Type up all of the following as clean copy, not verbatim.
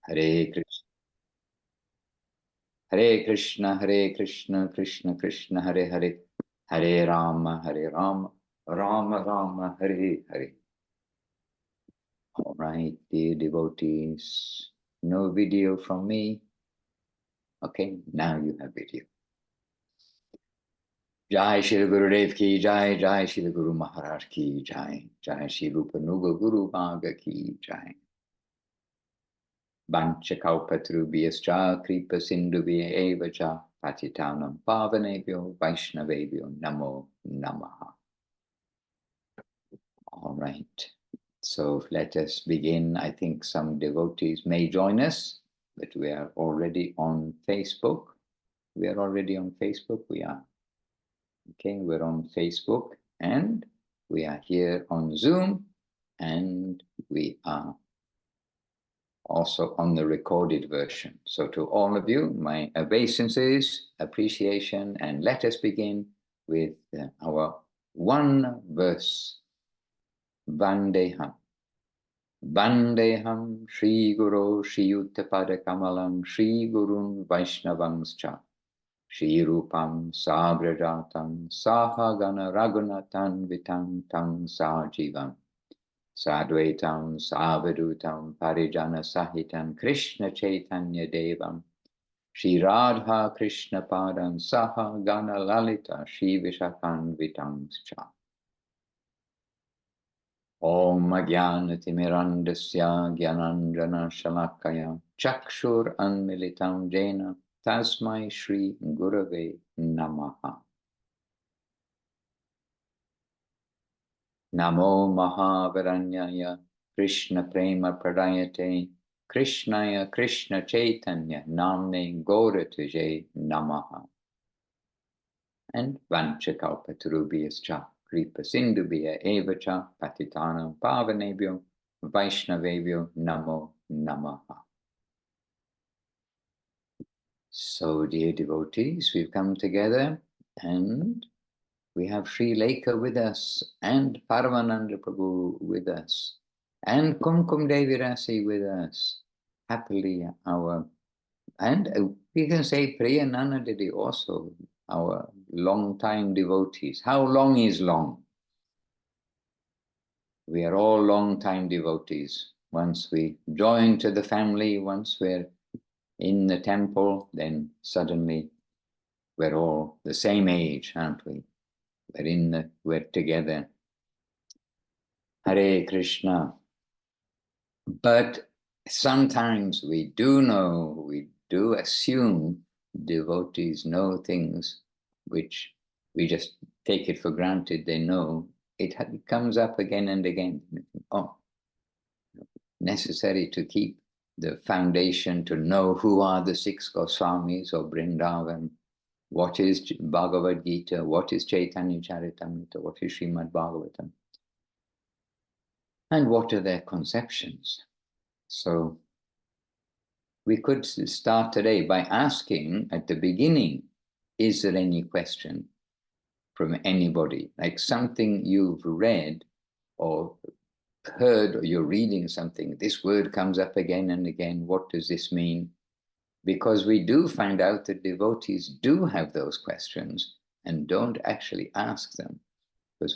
Hare Krishna. Hare Krishna, Hare Krishna, Krishna Krishna, Hare Hare, Hare Rama, Hare Rama, Rama Rama, Hare Hare. All right, dear devotees, no video from me. Okay, now you have video. Jai Shri Gurudev ki Jai, Jai Shri Guru Maharaj ki Jai, Jai Shri Rupa Nuga Guru Bhaga ki Jai. Vanchakalpatrubhyascha kripa sindhubhya eva cha patitanam pavanebhyo vaishnavebhyo namo namaha. All right, so let us begin. I think some devotees may join us, but we are already on Facebook. We are already on Facebook. We are. Okay, we're on Facebook and we are here on Zoom and we are also on the recorded version. So to all of you, my obeisances, appreciation, and let us begin with our one verse. Vandeham. Vandeham Shri Guru Shri Uttapada Kamalam Shri Gurun Vaishnavangscha Shri Rupam Sabrajatam Sahagana Raghunatan Vitam Tam Sajivam Sadvaitam Savadutam Parijana Sahitam Krishna Chaitanya Devam Shri Radha Krishna Padam Saha Gana Lalita Shri Vishakan Vitamscha Om Ajnanatimirandasya Gyananjana Shalakaya Chakshur Anmilitam Jena Tasmai Shri Gurave Namaha. Namo Mahavaranyaya Krishna Prema Pradayate Krishnaya Krishna Chaitanya Namne Gaurataje Namaha. And Vanchakalpatarubhyascha Kripa Sindhubhya Evacha Patitanam Pavanebhyo Vaishnavebhyo Namo Namaha. So, dear devotees, we've come together and we have Sri Lekha with us and Paramananda Prabhu with us and Kumkum Devi Rasi with us. Happily, we can say Priya Nanadidi also, our long-time devotees. How long is long? We are all long-time devotees. Once we join to the family, once we're in the temple, then suddenly we're all the same age, aren't we? We're together. Hare Krishna. But sometimes we do assume devotees know things which we just take it for granted they know. It comes up again and again. Oh, necessary to keep the foundation, to know who are the 6 Goswamis of Vrindavan, what is Bhagavad Gita, what is Chaitanya Charitamrita, what is Srimad Bhagavatam, and what are their conceptions. So we could start today by asking at the beginning, is there any question from anybody? Like something you've read or heard, or you're reading something, this word comes up again and again, what does this mean? Because we do find out that devotees do have those questions and don't actually ask them. Because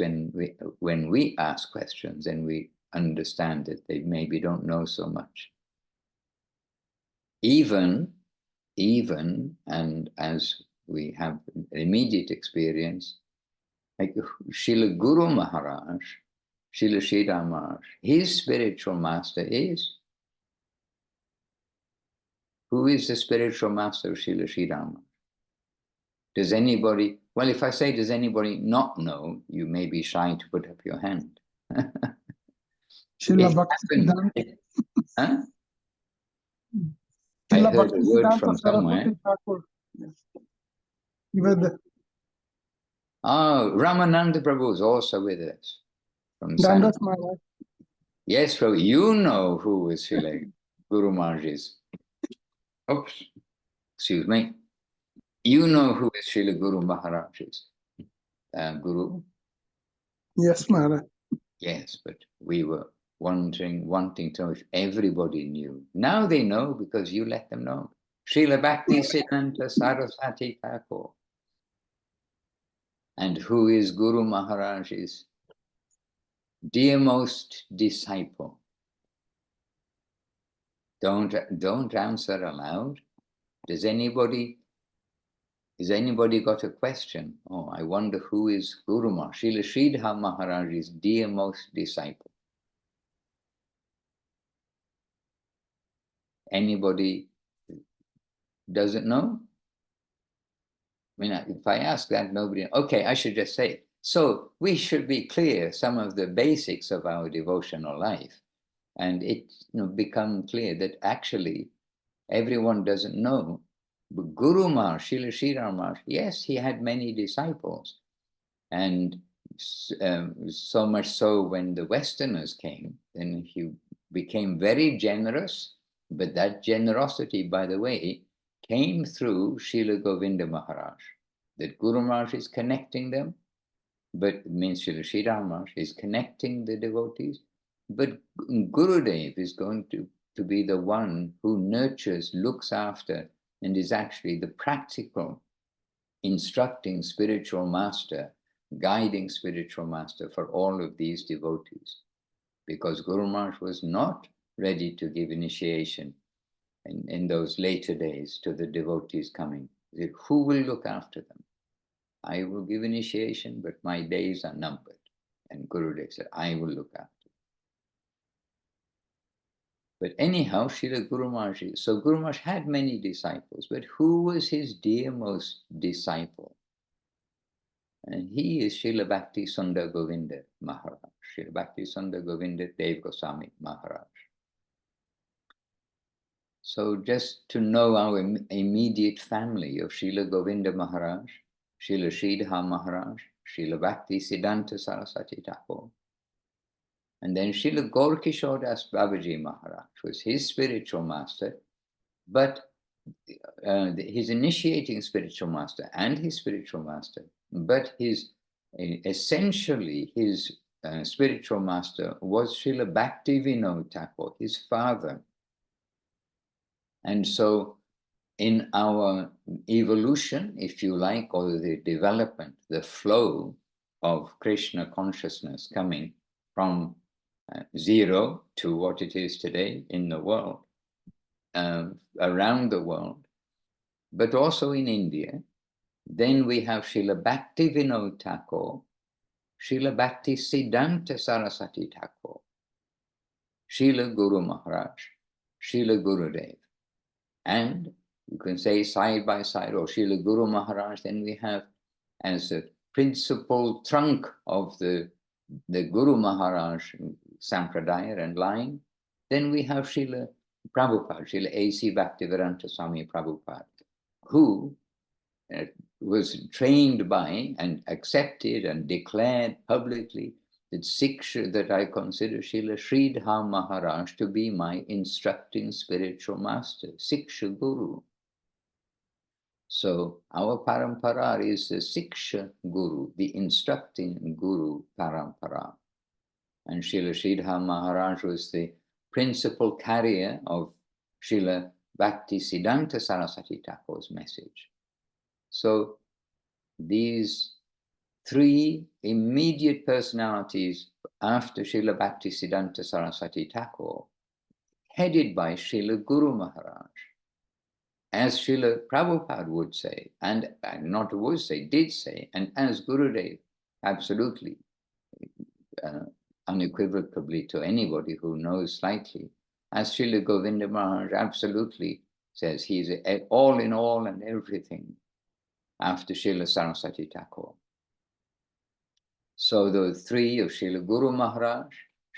when we ask questions, then we understand that they maybe don't know so much. Even, and as we have immediate experience, like Srila Guru Maharaj, Srila Sri Rama, his spiritual master is. Who is the spiritual master of Srila Sri Rama? Does anybody, well, if I say, does anybody not know, you may be shy to put up your hand. Srila Bhaktisiddhanta. Huh? I heard a word from somewhere. Oh, Ramananda Prabhu is also with us. From yes, Prabhu, you know who is Srila Guru Maharaj's. Oops, excuse me. You know who is Srila Guru Maharaj's Guru? Yes, Maharaj. Yes, but we were wanting to know if everybody knew. Now they know because you let them know. Srila Bhakti Siddhanta Saraswati Thakur. And who is Guru Maharaj's dearmost disciple? Don't answer aloud. Has anybody got a question? Oh, I wonder who is Guru Maharaj, Srila Sridhar Maharaj's dearmost disciple. Anybody doesn't know? I mean, if I ask that, nobody. Okay, I should just say. So we should be clear some of the basics of our devotional life, and it become clear that actually everyone doesn't know. But Guru Maharaj, Srila Sridhar Maharaj, yes, he had many disciples, and so much so when the Westerners came, then he became very generous. But that generosity, by the way, came through Srila Govinda Maharaj. That Guru Maharaj is connecting them, but it means Srila Sridhar Maharaj is connecting the devotees. But Gurudev is going to be the one who nurtures, looks after, and is actually the practical instructing spiritual master, guiding spiritual master for all of these devotees. Because Guru Maharaj was not ready to give initiation in those later days to the devotees coming. He said, who will look after them? I will give initiation, but my days are numbered. And Gurudev said, I will look after. But anyhow, Srila Guru Maharaj, so Guru Maharaj had many disciples, but who was his dearmost disciple? And he is Srila Bhakti Sundar Govinda Maharaj, Srila Bhakti Sundar Govinda Dev Goswami Maharaj. So just to know our immediate family of Srila Govinda Maharaj, Srila Sridhar Maharaj, Srila Bhakti Siddhanta Saraswati Thakur, and then Srila Gaurkishore Das Babaji Maharaj was his spiritual master, but his initiating spiritual master and his spiritual master, but his essentially his spiritual master was Srila Bhakti Vinod Thakur, his father. And so in our evolution, if you like, or the development, the flow of Krishna consciousness coming from zero to what it is today in the world, around the world, but also in India, then we have Srila Bhakti Vinod Thakur, Srila Bhakti Siddhanta Saraswati Thakur, Srila Guru Maharaj, Srila Gurudev. And you can say side by side, or Srila Guru Maharaj, then we have as a principal trunk of the Guru Maharaj Sampradaya and line, then we have Srila Prabhupada, Srila A.C. Bhaktivedanta Swami Prabhupada, who was trained by and accepted and declared publicly that I consider Srila Sridhar Maharaj to be my instructing spiritual master, Siksha Guru. So our parampara is the Siksha Guru, the instructing Guru parampara. And Srila Sridhar Maharaj was the principal carrier of Srila Bhakti Siddhanta Saraswati Thakur's message. So these three immediate personalities after Srila Bhakti Siddhanta Saraswati Thakur, headed by Srila Guru Maharaj, as Srila Prabhupada would say, and not would say, did say, and as Gurudev absolutely, unequivocally to anybody who knows slightly, as Srila Govinda Maharaj absolutely says, he's all in all and everything after Srila Saraswati Thakur. So the three of Srila Guru Maharaj,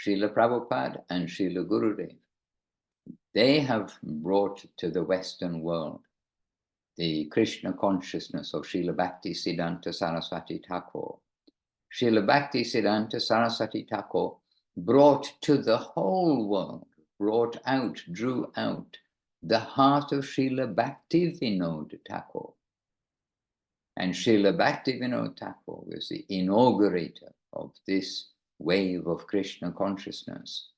Srila Prabhupada, and Srila Gurudev, they have brought to the Western world the Krishna consciousness of Srila Bhakti Siddhanta Saraswati Thakur. Srila Bhakti Siddhanta Saraswati Thakur brought to the whole world, drew out the heart of Srila Bhakti Vinod Thakur. And Srila Bhakti Vinod Thakur was the inaugurator of this wave of Krishna consciousness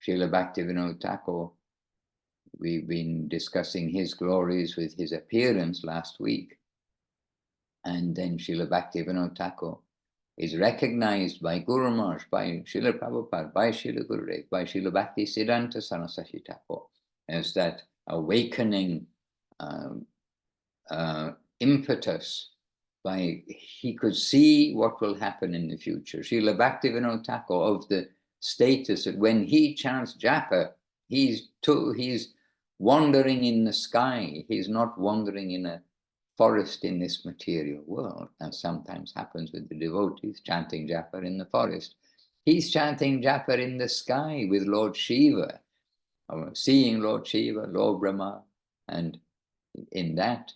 Srila Bhaktivinoda Thakur, we've been discussing his glories with his appearance last week. And then Srila Bhaktivinoda Thakur is recognized by Guru Maharaj, by Srila Prabhupada, by Srila Gurudev, by Srila Bhakti Siddhanta Saraswati Thakur as that awakening impetus. By he could see what will happen in the future. Srila Bhaktivinoda Thakur of the status that when he chants japa, he's wandering in the sky. He's not wandering in a forest in this material world, as sometimes happens with the devotees chanting japa in the forest. He's chanting japa in the sky with Lord Shiva, or seeing Lord Shiva, Lord Brahma, and in that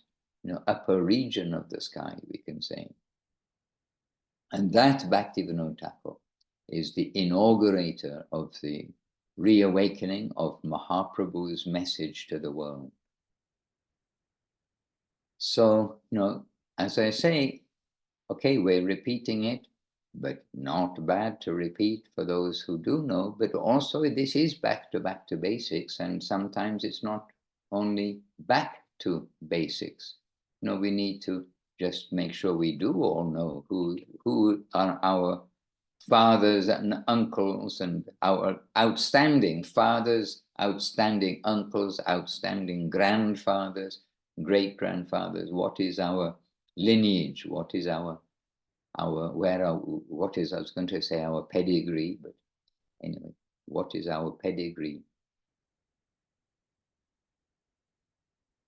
upper region of the sky, we can say. And that Bhaktivinoda Thakur is the inaugurator of the reawakening of Mahaprabhu's message to the world. So, as I say, okay, we're repeating it, but not bad to repeat for those who do know, but also this is back to basics, and sometimes it's not only back to basics. We need to just make sure we do all know who are our fathers and uncles, and our outstanding fathers, outstanding uncles, outstanding grandfathers, great-grandfathers. What is our lineage? What is our what is, I was going to say our pedigree, but anyway, what is our pedigree?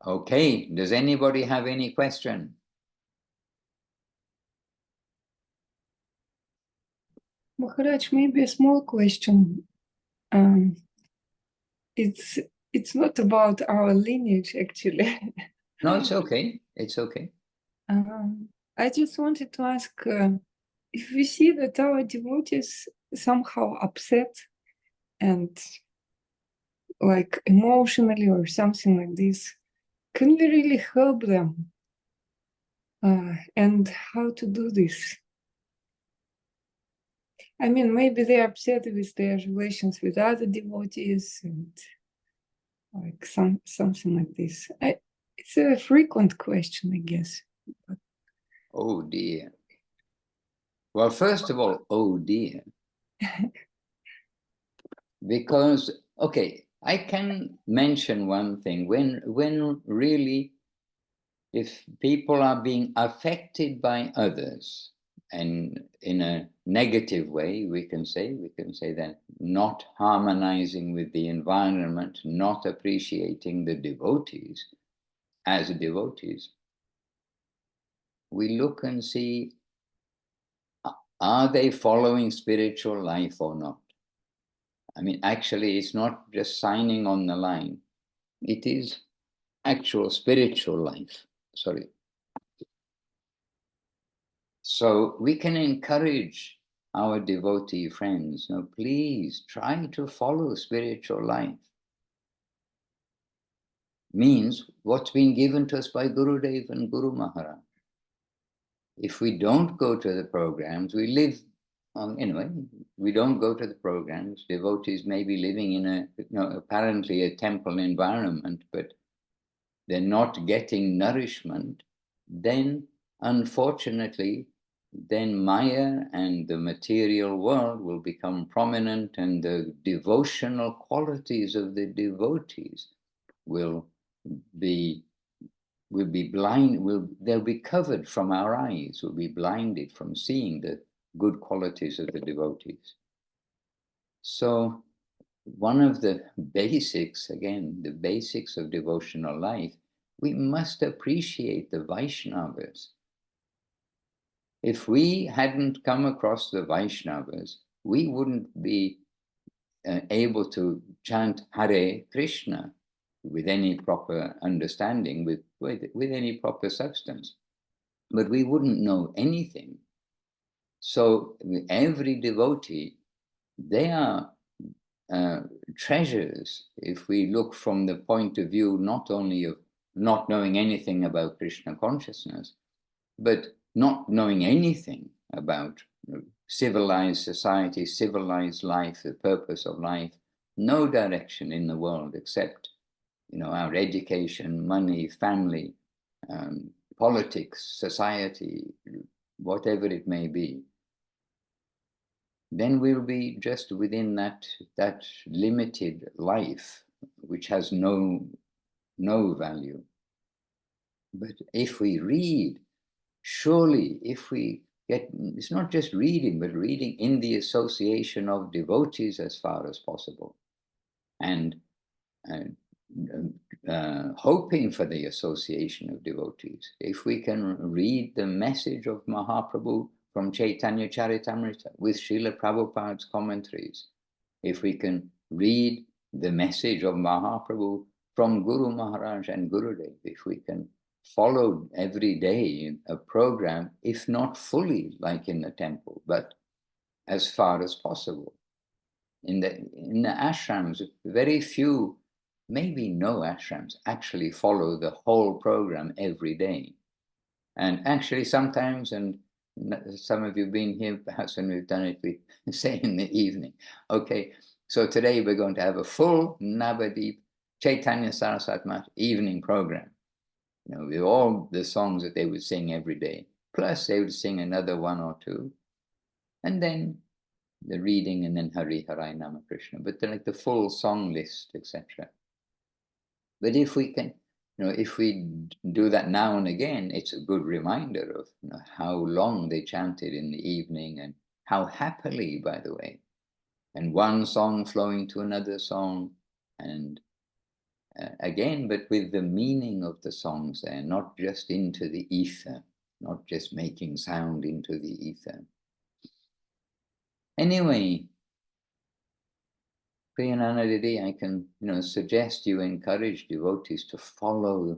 Okay, does anybody have any question? Maharaj, maybe a small question. It's not about our lineage, actually. No, it's okay. It's okay. I just wanted to ask if we see that our devotees somehow upset and like emotionally or something like this, can we really help them? And how to do this? I mean, maybe they're upset with their relations with other devotees and like something like this. It's a frequent question, I guess. But... Oh dear. Well, first of all, oh dear. Because, okay, I can mention one thing. When really, if people are being affected by others, and in a negative way, we can say that not harmonizing with the environment, not appreciating the devotees as devotees, we look and see, are they following spiritual life or not? I mean, actually, it's not just signing on the line. It is actual spiritual life. Sorry. So we can encourage our devotee friends, please try to follow spiritual life. Means what's been given to us by Gurudev and Guru Maharaj. If we don't go to the programs, we live anyway, we don't go to the programs. Devotees may be living in apparently a temple environment, but they're not getting nourishment. Then, unfortunately, then Maya and the material world will become prominent, and the devotional qualities of the devotees will be blind, they'll be covered from our eyes, we'll be blinded from seeing the good qualities of the devotees. So one of the basics, again, the basics of devotional life, we must appreciate the Vaishnavas. If we hadn't come across the Vaishnavas, we wouldn't be able to chant Hare Krishna with any proper understanding, with any proper substance. But we wouldn't know anything. So every devotee, they are treasures, if we look from the point of view not only of not knowing anything about Krishna consciousness, but not knowing anything about civilized society, civilized life, the purpose of life, no direction in the world except, our education, money, family, politics, society, whatever it may be, then we'll be just within that limited life, which has no value. But if we read, surely if we get, it's not just reading, but reading in the association of devotees as far as possible, and hoping for the association of devotees. If we can read the message of Mahaprabhu from Chaitanya Charitamrita with Srila Prabhupada's commentaries, if we can read the message of Mahaprabhu from Guru Maharaj and Gurudev, if we can follow every day a program, if not fully like in the temple, but as far as possible. In the ashrams, very few, maybe no ashrams, actually follow the whole program every day. And actually sometimes, and some of you have been here, perhaps when we've done it, we say in the evening, okay, so today we're going to have a full Navadip Chaitanya Saraswati Math evening program. With all the songs that they would sing every day, plus they would sing another one or two, and then the reading, and then Hari Hari Nama Krishna, but they're like the full song list, etc. But if we can, if we do that now and again, it's a good reminder of how long they chanted in the evening, and how happily, by the way, and one song flowing to another song, and again, but with the meaning of the songs there, not just into the ether, not just making sound into the ether. Anyway, Priyanana Didi, I can suggest you encourage devotees to follow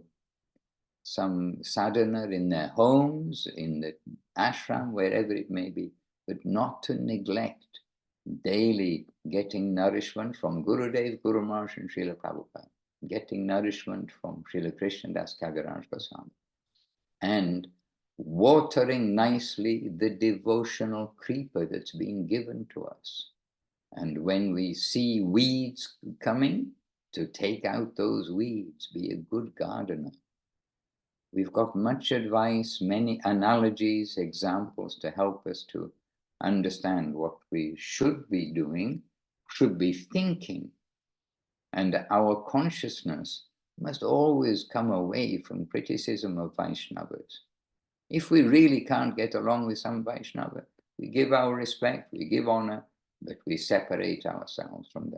some sadhana in their homes, in the ashram, wherever it may be, but not to neglect daily getting nourishment from Gurudev, Guru Maharaj, and Srila Prabhupada, getting nourishment from Srila Krishnadas Kaviraj Goswami, and watering nicely the devotional creeper that's been given to us. And when we see weeds coming, to take out those weeds, be a good gardener. We've got much advice, many analogies, examples to help us to understand what we should be doing, should be thinking. And our consciousness must always come away from criticism of Vaishnavas. If we really can't get along with some Vaishnava, we give our respect, we give honor, but we separate ourselves from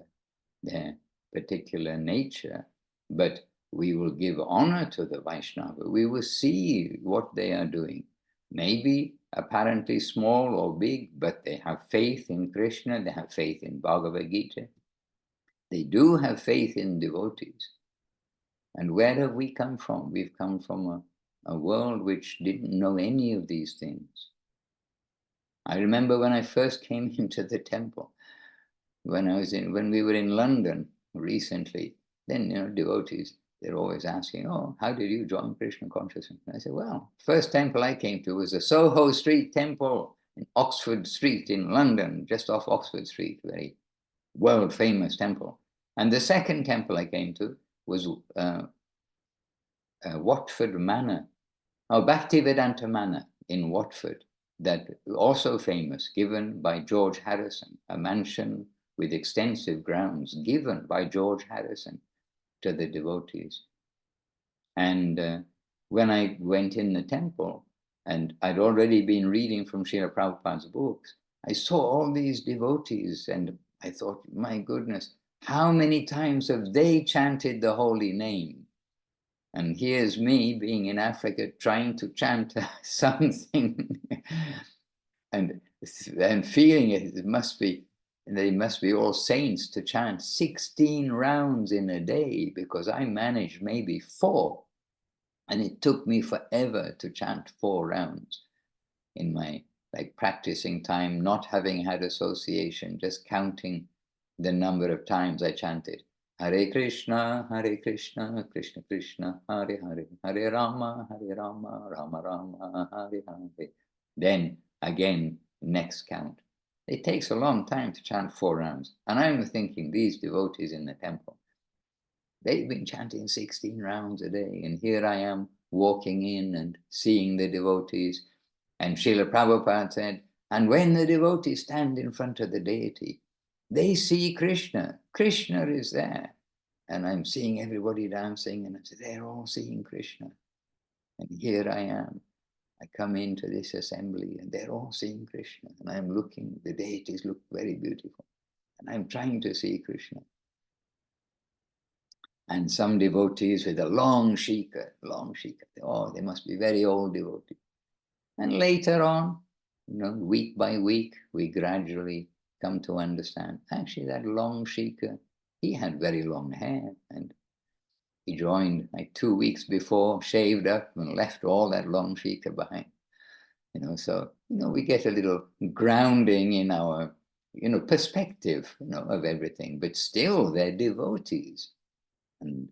their particular nature. But we will give honor to the Vaishnava. We will see what they are doing. Maybe apparently small or big, but they have faith in Krishna, they have faith in Bhagavad Gita. They do have faith in devotees. And where have we come from? We've come from a world which didn't know any of these things. I remember when I first came into the temple, when we were in London recently, then devotees, they're always asking, oh, how did you join Krishna consciousness? And I said, well, first temple I came to was the Soho Street Temple in Oxford Street in London, just off Oxford Street, very world famous temple. And the second temple I came to was Watford Manor, Bhaktivedanta Manor in Watford, that also famous, given by George Harrison, a mansion with extensive grounds given by George Harrison to the devotees. And when I went in the temple, and I'd already been reading from Srila Prabhupada's books, I saw all these devotees, and I thought, my goodness, how many times have they chanted the holy name? And here's me being in Africa trying to chant something and feeling it. They must be all saints to chant 16 rounds in a day, because I managed maybe 4. And it took me forever to chant 4 rounds in my practicing time, not having had association, just counting the number of times I chanted. Hare Krishna, Krishna Krishna, Hare Hare, Hare Rama, Rama Rama, Hare Hare. Then again, next count. It takes a long time to chant 4 rounds. And I'm thinking, these devotees in the temple, they've been chanting 16 rounds a day, and here I am walking in and seeing the devotees. And Srila Prabhupada said, and when the devotees stand in front of the deity, they see Krishna. Krishna is there. And I'm seeing everybody dancing, and they're all seeing Krishna. And here I am. I come into this assembly, and they're all seeing Krishna. And I'm looking, the deities look very beautiful. And I'm trying to see Krishna. And some devotees with a long shika. Oh, they must be very old devotees. And later on, week by week, we gradually come to understand, actually that long shika, he had very long hair, and he joined like 2 weeks before, shaved up and left all that long shika behind. So we get a little grounding in our perspective of everything, but still they're devotees. And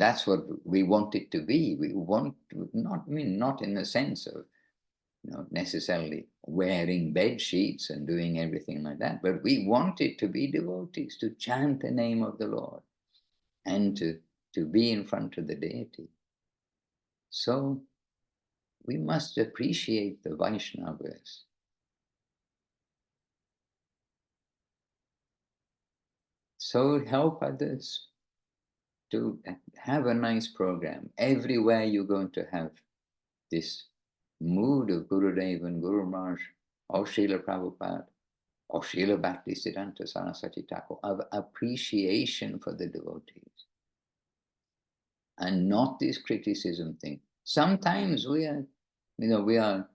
that's what we want it to be. We want, not in the sense of necessarily wearing bed sheets and doing everything like that, but we want it to be devotees, to chant the name of the Lord and to be in front of the deity. So we must appreciate the Vaishnavas. So help others to have a nice program. Everywhere you're going to have this mood of Gurudev and Guru Maharaj, or Srila Prabhupada, or Srila Bhaktisiddhanta Saraswati Thakur, of appreciation for the devotees. And not this criticism thing. Sometimes we are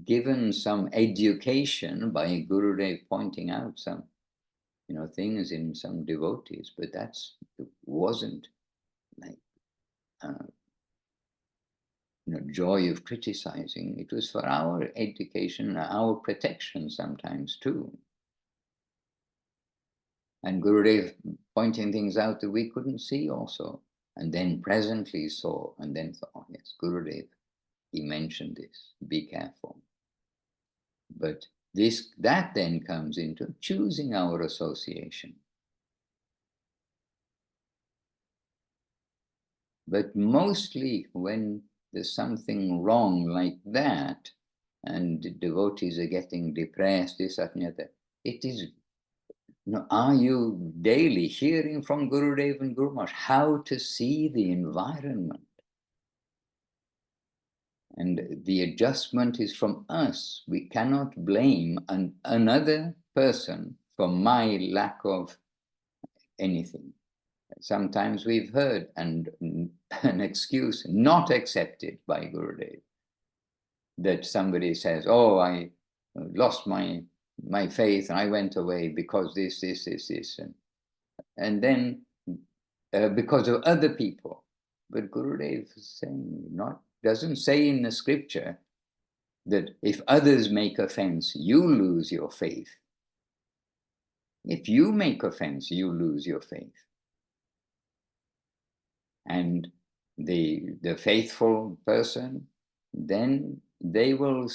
given some education by Gurudev pointing out some things in some devotees, but it wasn't like joy of criticizing. It was for our education, our protection sometimes too. And Gurudev pointing things out that we couldn't see also, and then presently saw, and then thought, oh yes, Gurudev, he mentioned this, be careful. But that then comes into choosing our association. But mostly when there's something wrong like that, and the devotees are getting depressed, this, that, and the other, it is, are you daily hearing from Gurudev and Guru Maharaj how to see the environment? And the adjustment is from us. We cannot blame another person for my lack of anything. Sometimes we've heard an excuse not accepted by Gurudev, that somebody says, oh, I lost my faith and I went away because this. And then because of other people. But Gurudev is saying, doesn't say in the scripture that if others make offense, you lose your faith. If you make offense, you lose your faith. And the faithful person, then they will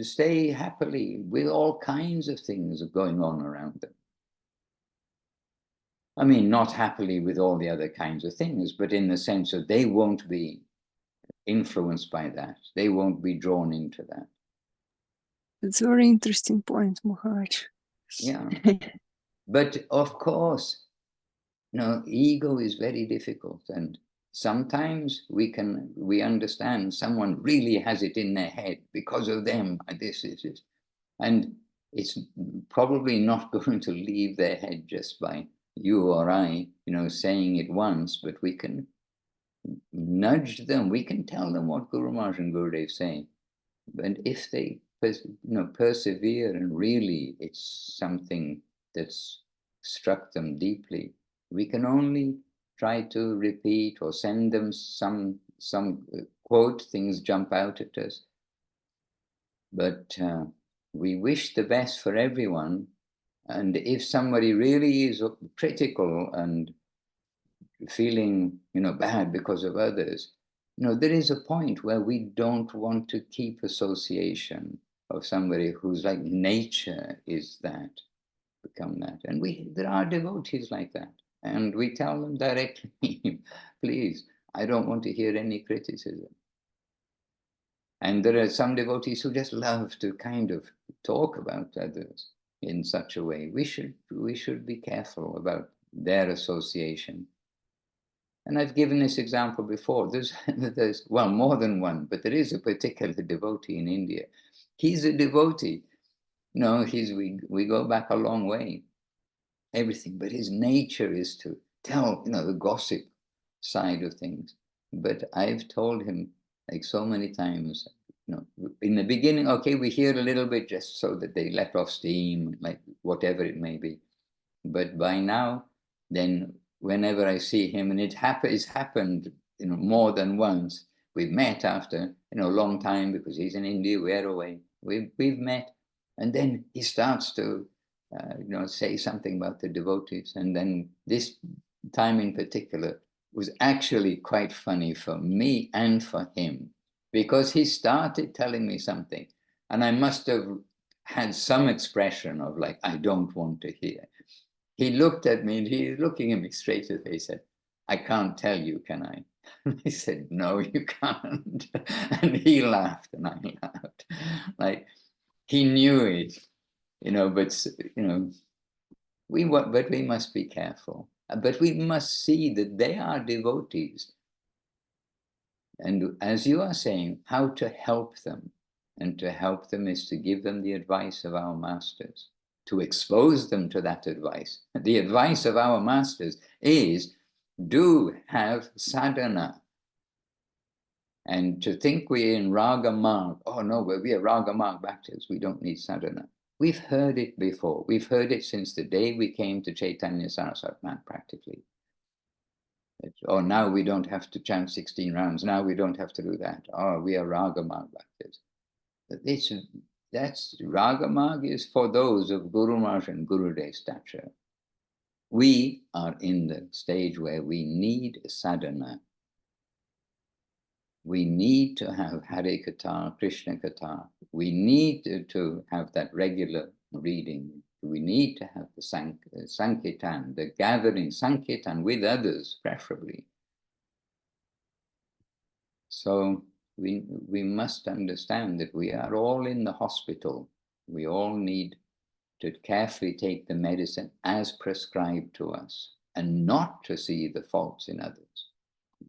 stay happily with all kinds of things going on around them. I mean, not happily with all the other kinds of things, but in the sense that they won't be influenced by that. They won't be drawn into that. It's a very interesting point, Maharaj. Yeah. But of course, ego is very difficult. And sometimes we understand someone really has it in their head because of them, this. And it's probably not going to leave their head just by you or I, saying it once, but we can nudge them. We can tell them what Guru Maharaj and Gurudev say. And if they persevere and really it's something that's struck them deeply, we can only try to repeat or send them some quote, things jump out at us. But we wish the best for everyone. And if somebody really is critical and feeling, bad because of others, there is a point where we don't want to keep association of somebody who's like nature is that, become that. And there are devotees like that. And we tell them directly, please, I don't want to hear any criticism. And there are some devotees who just love to kind of talk about others in such a way. We should be careful about their association. And I've given this example before. There's well, more than one, but there is a particular devotee in India. He's a devotee. No, we go back a long way, everything, but his nature is to tell, the gossip side of things. But I've told him like so many times, in the beginning, okay, we hear a little bit just so that they let off steam, like whatever it may be. But by now, then whenever I see him, and it's happened, more than once, we've met after, a long time because he's in India, we're away. We've met, and then he starts to, say something about the devotees. And then this time in particular was actually quite funny for me and for him, because he started telling me something, and I must have had some expression of like, I don't want to hear. He looked at me, and he's looking at me straight in the face, said, I can't tell you, can I? And I said, no, you can't. And he laughed, and I laughed. Like, he knew it, but, but we must be careful. But we must see that they are devotees. And as you are saying, how to help them. And to help them is to give them the advice of our masters, to expose them to that advice. The advice of our masters is, do have sadhana. And to think we're in raga marg, oh no, we are raga marg bhaktas, we don't need sadhana. We've heard it before. We've heard it since the day we came to Chaitanya Saraswat Math, practically. Oh, now we don't have to chant 16 rounds. Now we don't have to do that. Oh, we are raga marg bhaktas. That's Raga Marg is for those of Guru Maharaj and Gurudev's stature. We are in the stage where we need sadhana. We need to have Hare Katha, Krishna Katha. We need to have that regular reading. We need to have the Sankirtan, the gathering Sankirtan with others, preferably. So we must understand that we are all in the hospital. We all need to carefully take the medicine as prescribed to us and not to see the faults in others.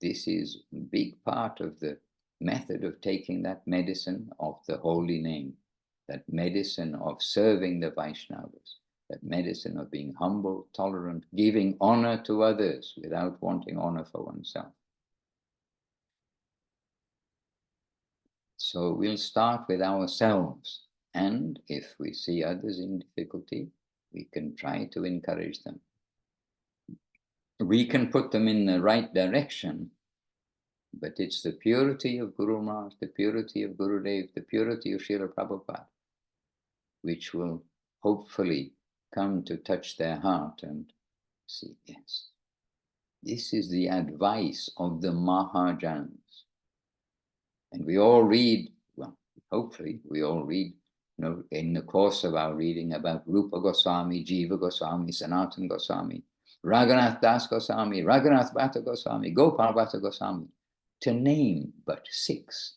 This is a big part of the method of taking that medicine of the holy name, that medicine of serving the Vaishnavas, that medicine of being humble, tolerant, giving honor to others without wanting honor for oneself. So we'll start with ourselves, and if we see others in difficulty, we can try to encourage them. We can put them in the right direction, but it's the purity of Guru Maharaj, the purity of Gurudev, the purity of Srila Prabhupada, which will hopefully come to touch their heart and see, yes, this is the advice of the Mahajans. And we all read, well, hopefully we all read, in the course of our reading about Rupa Goswami, Jiva Goswami, Sanatana Goswami, Raghunath Das Goswami, Raghunath Bhatta Goswami, Gopal Bhatta Goswami, to name but 6.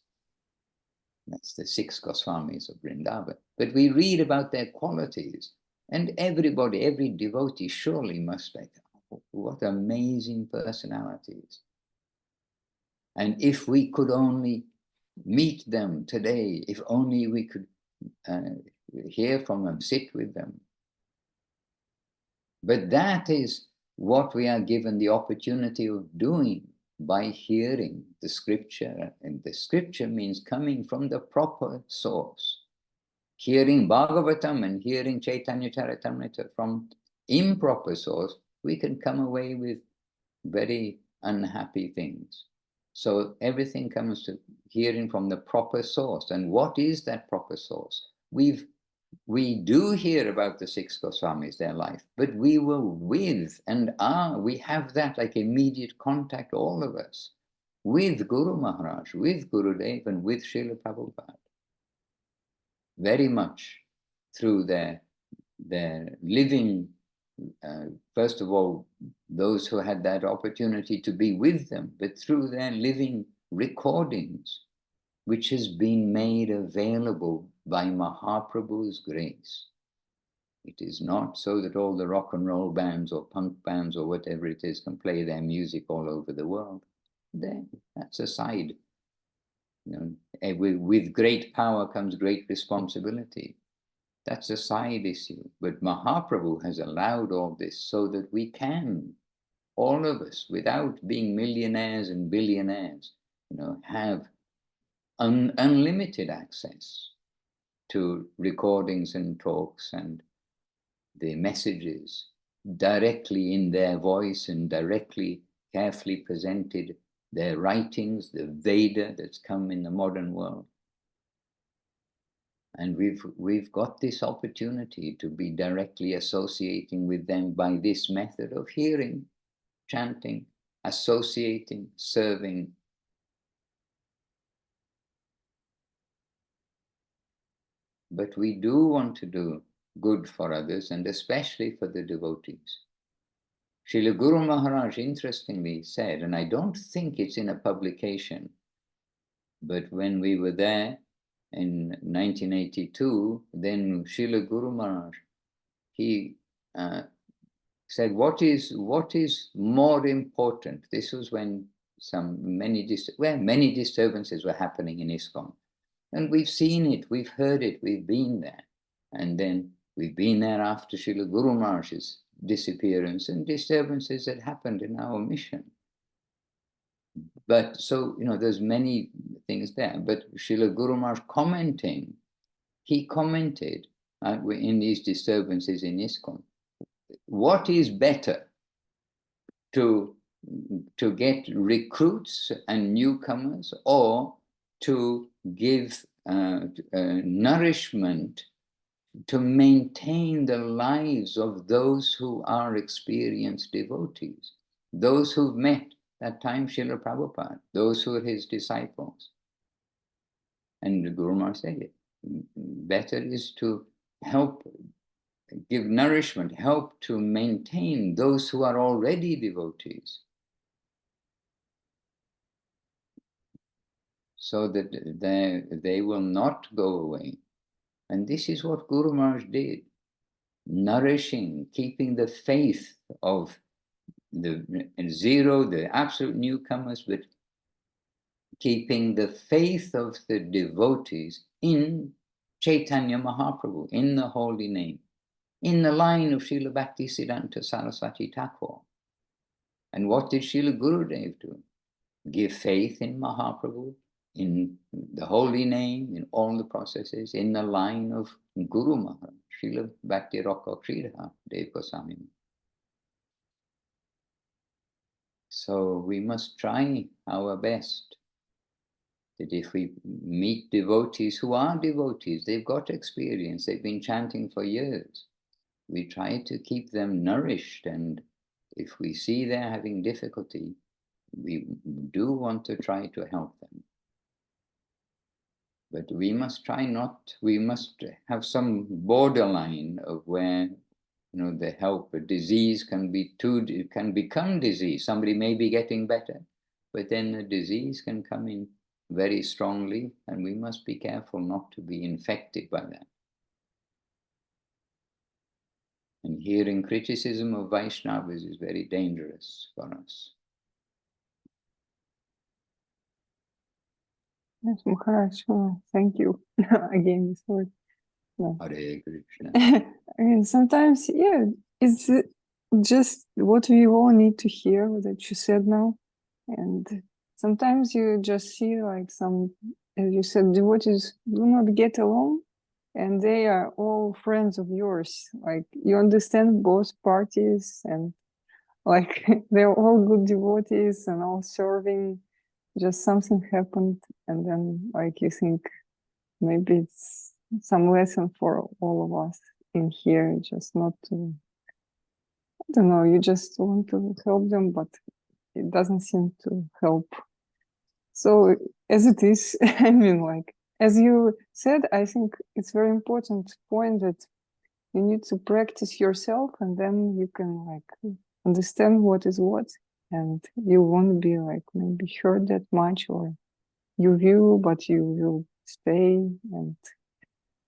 That's the 6 Goswamis of Vrindavan. But we read about their qualities, and everybody, every devotee surely must think, oh, what amazing personalities. And if we could only meet them today, if only we could hear from them, sit with them. But that is what we are given the opportunity of doing by hearing the scripture. And the scripture means coming from the proper source. Hearing Bhagavatam and hearing Chaitanya Charitamrita from improper source, we can come away with very unhappy things. So everything comes to hearing from the proper source. And what is that proper source? We do hear about the 6 Goswamis, their life, but we were with and we have that like immediate contact, all of us, with Guru Maharaj, with Gurudev, and with Srila Prabhupada. very much through their living, first of all, those who had that opportunity to be with them, but through their living recordings, which has been made available by Mahaprabhu's grace. It is not so that all the rock and roll bands or punk bands or whatever it is can play their music all over the world. That's a side. With great power comes great responsibility. That's a side issue. But Mahaprabhu has allowed all this so that we can, all of us, without being millionaires and billionaires, have unlimited access to recordings and talks and the messages directly in their voice and directly, carefully presented, their writings, the Veda that's come in the modern world. And we've got this opportunity to be directly associating with them by this method of hearing, chanting, associating, serving. But we do want to do good for others, and especially for the devotees. Srila Guru Maharaj interestingly said, and I don't think it's in a publication, but when we were there in 1982, then Srila Guru Maharaj, he said, what is more important? This was when many disturbances were happening in ISKCON. And we've seen it, we've heard it, we've been there. And then we've been there after Srila Guru Maharaj's disappearance and disturbances that happened in our mission. But so, there's many things there. But Srila Guru Maharaj commenting, he commented in these disturbances in ISKCON, what is better to get recruits and newcomers, or to give nourishment to maintain the lives of those who are experienced devotees, those who've met that time Srila Prabhupada, those who are his disciples. And the Guru Maharaj said it, better is to help, give nourishment, help to maintain those who are already devotees, so that they will not go away. And this is what Guru Maharaj did, nourishing, keeping the faith of the absolute newcomers, but keeping the faith of the devotees in Chaitanya Mahaprabhu, in the holy name, in the line of Srila Bhaktisiddhanta Saraswati Thakur. And what did Srila Gurudev do? Give faith in Mahaprabhu, in the holy name, in all the processes, in the line of Guru Maharaj, Srila Bhakti Raka Kridha Dev Goswami. So we must try our best that if we meet devotees who are devotees, they've got experience, they've been chanting for years, we try to keep them nourished. And if we see they're having difficulty, we do want to try to help them. But we must we must have some borderline of where, the help, a disease can become disease. Somebody may be getting better, but then the disease can come in very strongly, and we must be careful not to be infected by that. And hearing criticism of Vaishnavas is very dangerous for us. Yes, Maharaj, thank you again. This word. Yeah. Hare Krishna. I mean, sometimes, it's just what we all need to hear that you said now. And sometimes you just see like some, as you said, devotees do not get along, and they are all friends of yours. Like, you understand both parties, and like they're all good devotees and all serving. Just something happened, and then like you think maybe it's some lesson for all of us in here, just not to, I don't know, you just want to help them, but it doesn't seem to help. So as it is, I mean, like, as you said, I think it's very important point that you need to practice yourself, and then you can like understand what is what, and you won't be like maybe hurt that much, or you will, but you will stay and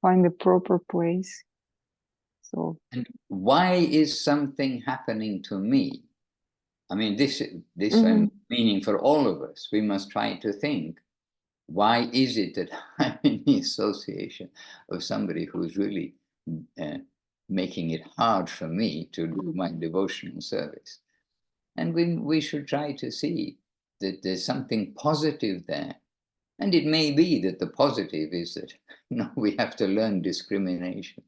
find a proper place. So, And why is something happening to me? I mean, this I'm meaning for all of us. We must try to think, why is it that I'm in the association of somebody who's really making it hard for me to do my devotional service? And we should try to see that there's something positive there. And it may be that the positive is that we have to learn discrimination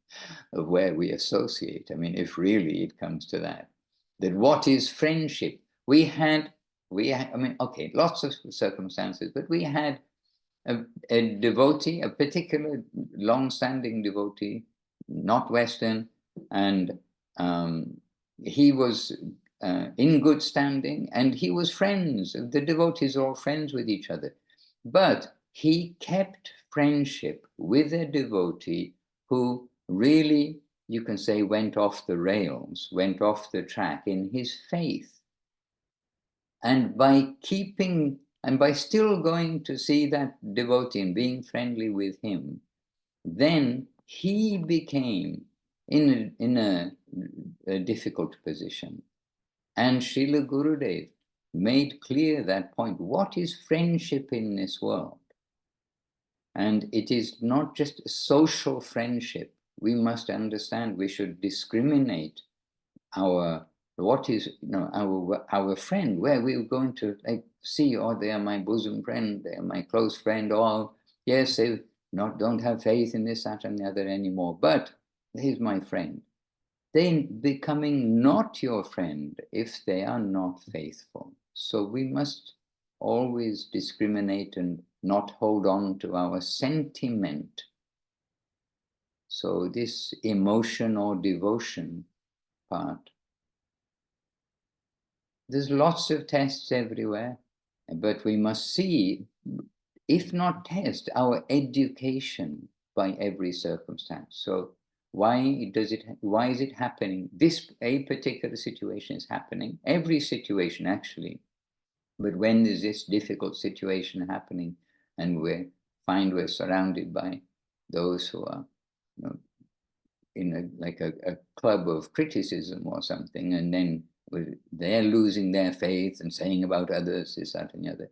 of where we associate. I mean, if really it comes to that, that what is friendship? We had, I mean, okay, lots of circumstances, but we had a devotee, a particular long-standing devotee, not Western, and he was in good standing, and he was friends. The devotees are all friends with each other. But he kept friendship with a devotee who really, you can say, went off the rails, went off the track in his faith. And by keeping, and by still going to see that devotee and being friendly with him, then he became in a difficult position. And Srila Gurudev made clear that point. What is friendship in this world? And it is not just social friendship. We must understand we should discriminate what is our friend, where we're going to like see, oh, they are my bosom friend, they are my close friend, or yes, they don't have faith in this, that, and the other anymore, but he's my friend. They're becoming not your friend if they are not faithful. So we must always discriminate and not hold on to our sentiment. So this emotion or devotion part, there's lots of tests everywhere, but we must see, if not test, our education by every circumstance. So why is it happening? A particular situation is happening, every situation actually, but when is this difficult situation happening and we're surrounded by those who are in a club of criticism or something, and then they're losing their faith and saying about others this, that, and the other,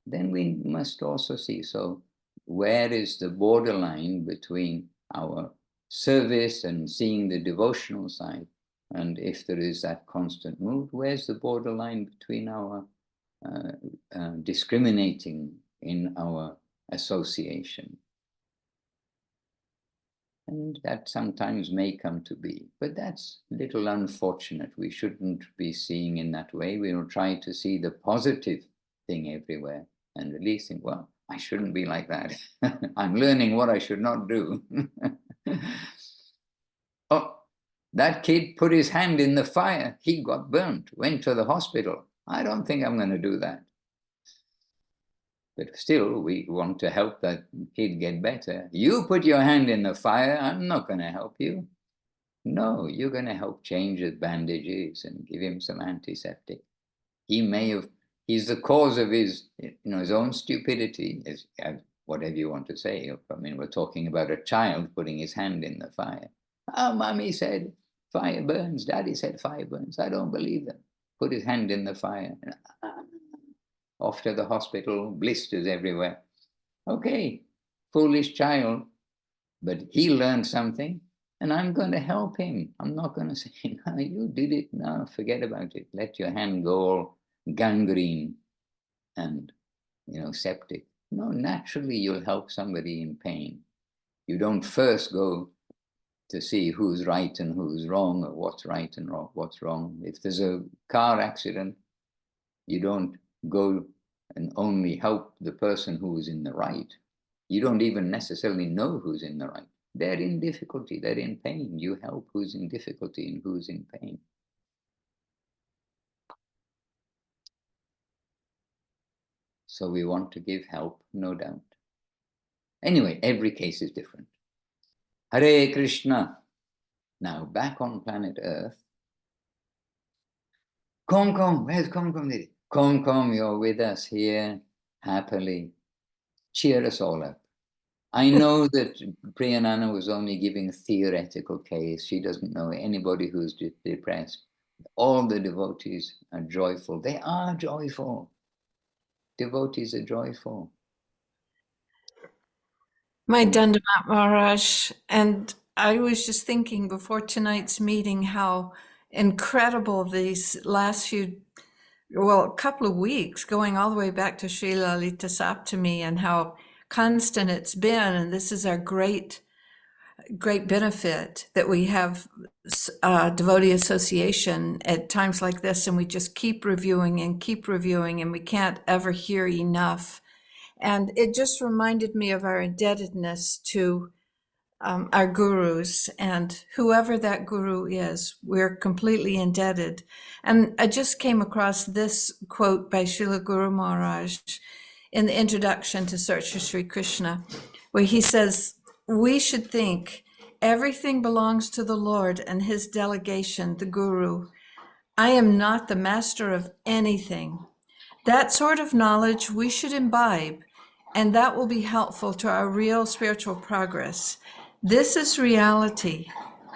then we must also see, so where is the borderline between our service and seeing the devotional side? And if there is that constant move, where's the borderline between our discriminating in our association? And that sometimes may come to be, but that's a little unfortunate. We shouldn't be seeing in that way. We will try to see the positive thing everywhere and really think, well, I shouldn't be like that. I'm learning what I should not do. Oh, that kid put his hand in the fire. He got burnt, went to the hospital. I don't think I'm going to do that. But still, we want to help that kid get better. You put your hand in the fire, I'm not going to help you. No, you're going to help change his bandages and give him some antiseptic. He's the cause of his own stupidity, whatever you want to say. I mean, we're talking about a child putting his hand in the fire. Oh, mommy said fire burns. Daddy said fire burns. I don't believe them. Put his hand in the fire. Off to the hospital, blisters everywhere. Okay, foolish child, but he learned something, and I'm going to help him. I'm not going to say, no, you did it. No, forget about it. Let your hand go all gangrene and, septic. No, naturally you'll help somebody in pain. You don't first go to see who's right and who's wrong, or what's right and what's wrong. If there's a car accident, you don't go and only help the person who is in the right. You don't even necessarily know who's in the right. They're in difficulty, they're in pain. You help who's in difficulty and who's in pain. So we want to give help, no doubt. Anyway, every case is different. Hare Krishna. Now back on planet Earth. Kom, where's Kom, Didi? Kom, you're with us here happily. Cheer us all up. I know that Priyanana was only giving a theoretical case. She doesn't know anybody who's depressed. All the devotees are joyful. They are joyful. Devotees are joyful. My Dandamat Maharaj, and I was just thinking before tonight's meeting how incredible these last a couple of weeks, going all the way back to Srila Lalita Saptami, and how constant it's been. And this is our great benefit that we have devotee association at times like this, and we just keep reviewing, and we can't ever hear enough. And it just reminded me of our indebtedness to our gurus, and whoever that guru is, we're completely indebted. And I just came across this quote by Srila Guru Maharaj in the introduction to Search for Sri Krishna, where he says, we should think everything belongs to the Lord and his delegation, the guru. I am not the master of anything. That sort of knowledge we should imbibe, and that will be helpful to our real spiritual progress. This is reality.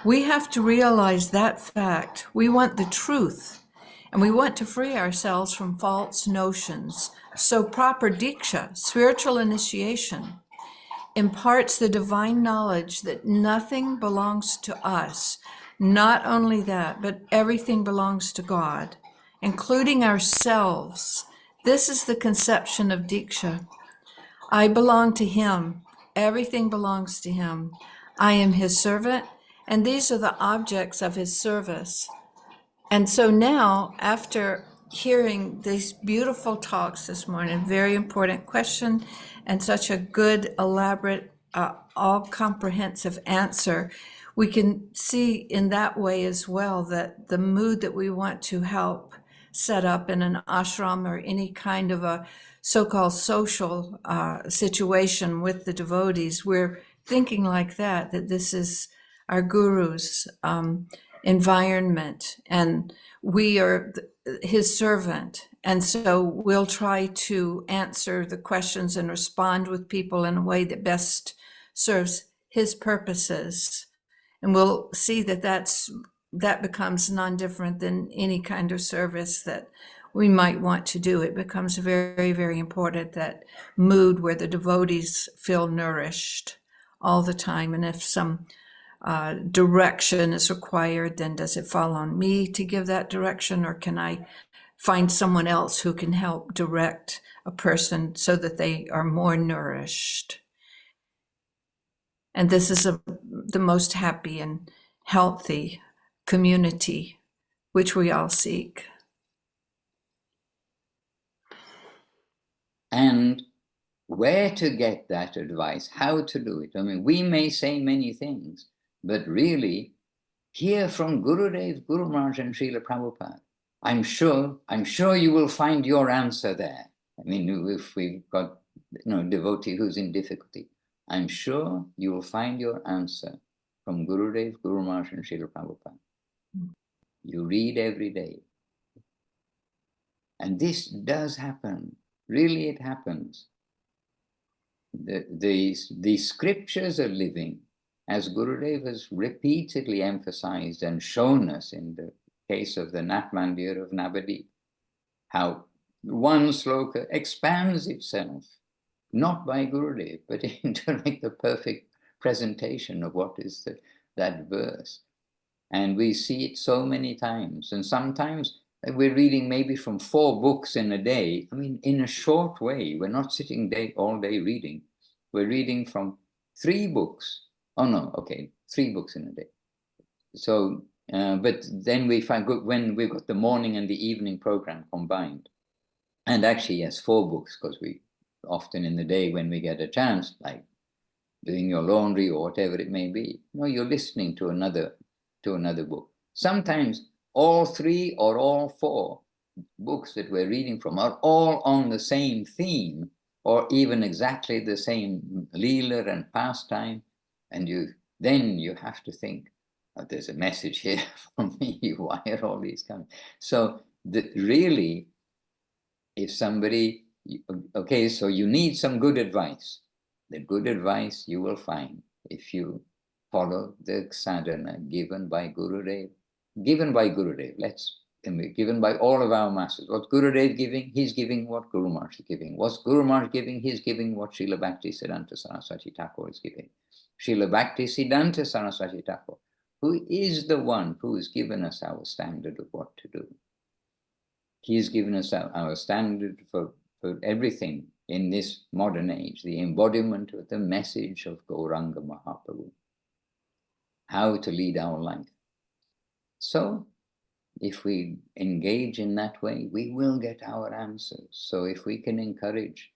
We have to realize that fact. We want the truth, and we want to free ourselves from false notions. So proper diksha, spiritual initiation, imparts the divine knowledge that nothing belongs to us. Not only that, but everything belongs to God, including ourselves. This is the conception of Diksha. I belong to him. Everything belongs to him. I am his servant, and these are the objects of his service. And so now, after hearing these beautiful talks this morning, very important question, and such a good, elaborate, all-comprehensive answer, we can see in that way as well that the mood that we want to help set up in an ashram or any kind of a so-called social situation with the devotees, we're thinking like that this is our guru's environment, and we are his servant. And so we'll try to answer the questions and respond with people in a way that best serves his purposes. And we'll see that becomes non-different than any kind of service that we might want to do. It becomes very, very important, that mood where the devotees feel nourished all the time. And if some direction is required, then does it fall on me to give that direction, or can I find someone else who can help direct a person so that they are more nourished? And this is the most happy and healthy community which we all seek. And where to get that advice, how to do it. I mean, we may say many things, but really hear from Gurudev, Guru Maharaj and Srila Prabhupada. I'm sure you will find your answer there. I mean, if we've got devotee who's in difficulty, I'm sure you will find your answer from Gurudev, Guru Maharaj and Srila Prabhupada. You read every day. And this does happen. Really, it happens. The scriptures are living, as Gurudev has repeatedly emphasized and shown us in the case of the Nat Mandir of Navadip, how one sloka expands itself, not by Gurudev, but into like the perfect presentation of what is that verse. And we see it so many times. And sometimes we're reading maybe from 4 books in a day. I mean, in a short way. We're not sitting all day reading. We're reading from 3 books. Oh no, okay, 3 books in a day. So, but then we find when we've got the morning and the evening program combined. And actually, yes, 4 books, because we often in the day when we get a chance, like doing your laundry or whatever it may be, you're listening to another book. Sometimes all 3 or all 4 books that we're reading from are all on the same theme, or even exactly the same leela and pastime, and then you have to think, oh, there's a message here for me. Why are all these coming? So really, if somebody, okay, so you need some good advice. The good advice you will find if you follow the sadhana given by Gurudev, given by all of our masters. What's Gurudev giving? He's giving what Guru Maharaj is giving. What's Guru Maharaj giving? He's giving what Srila Bhaktisiddhanta Saraswati Thakur is giving. Srila Bhaktisiddhanta Saraswati Thakur, who is the one who has given us our standard of what to do. He's given us our standard for everything in this modern age, the embodiment of the message of Gauranga Mahaprabhu, how to lead our life. So, if we engage in that way, we will get our answers. So if we can encourage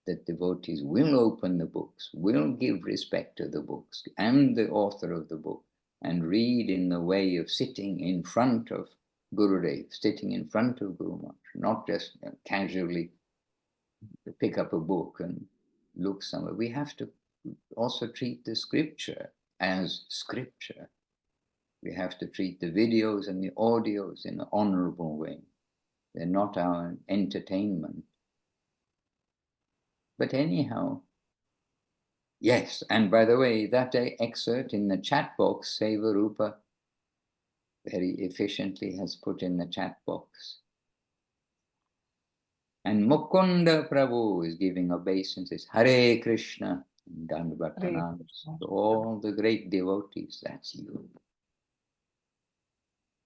that devotees will open the books, will give respect to the books and the author of the book, and read in the way of sitting in front of Gurudev, sitting in front of Guru Maharaj, not just casually pick up a book and look somewhere. We have to also treat the scripture as scripture. We have to treat the videos and the audios in an honorable way. They're not our entertainment. But anyhow, yes, and by the way, that excerpt in the chat box, Sevarupa very efficiently has put in the chat box. And Mukunda Prabhu is giving obeisances. Hare Krishna. Dandavatanam. To all the great devotees, that's you.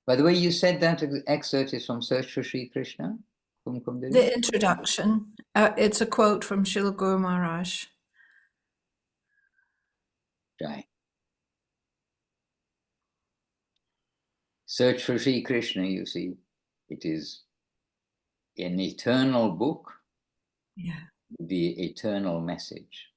By the way, you said that excerpt is from Search for Sri Krishna? The introduction. It's a quote from Srila Guru Maharaj. Right. Search for Sri Krishna, you see, it is an eternal book, Yeah. The eternal message.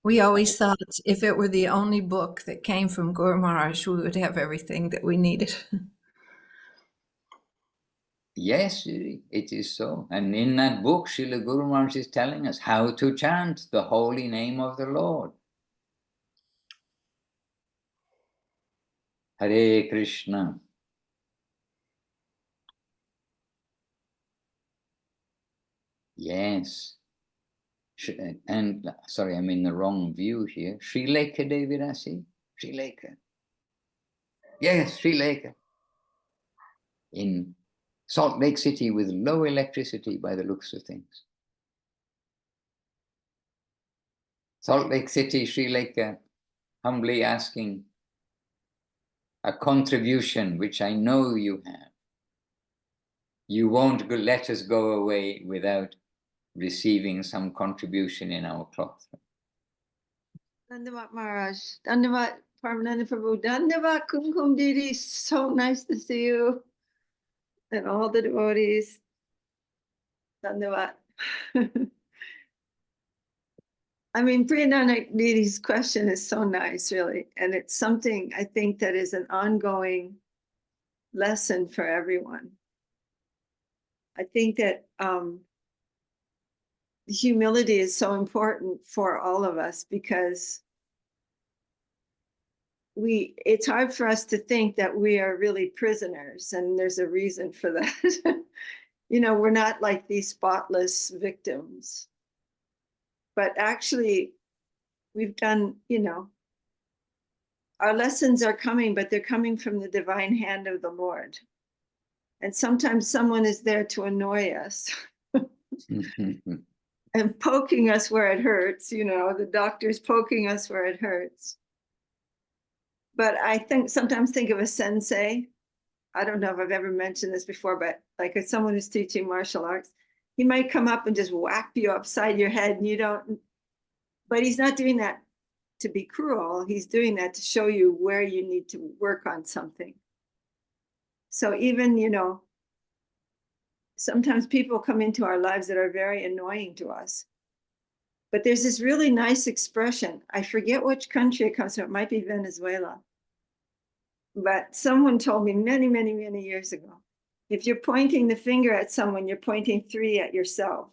We always thought if it were the only book that came from Guru Maharaj, we would have everything that we needed. Yes, it is so. And in that book, Srila Guru Maharaj is telling us how to chant the holy name of the Lord. Hare Krishna. Yes. And sorry, I'm in the wrong view here. Sri Lanka Devirasi? Sri Lanka. Yes, Sri Lanka. In Salt Lake City with low electricity by the looks of things. Salt Lake City, Sri Lanka, humbly asking a contribution, which I know you have. You won't let us go away without receiving some contribution in our cloth. Dandavat Maharaj, Dandavat Paramananda Prabhu, Dandavat Kumkum Didi, so nice to see you. And all the devotees. Dandavat. I mean, Priyananda Didi's question is so nice, really. And it's something I think that is an ongoing lesson for everyone. I think that humility is so important for all of us because it's hard for us to think that we are really prisoners, and there's a reason for that. We're not like these spotless victims, but actually we've done, our lessons are coming, but they're coming from the divine hand of the Lord. And sometimes someone is there to annoy us and poking us where it hurts, the doctor's poking us where it hurts. But I sometimes think of a sensei. I don't know if I've ever mentioned this before, but like if someone who's teaching martial arts, he might come up and just whack you upside your head and but he's not doing that to be cruel. He's doing that to show you where you need to work on something. So even, sometimes people come into our lives that are very annoying to us. But there's this really nice expression. I forget which country it comes from. It might be Venezuela. But someone told me many, many, many years ago, If you're pointing the finger at someone, you're pointing 3 at yourself.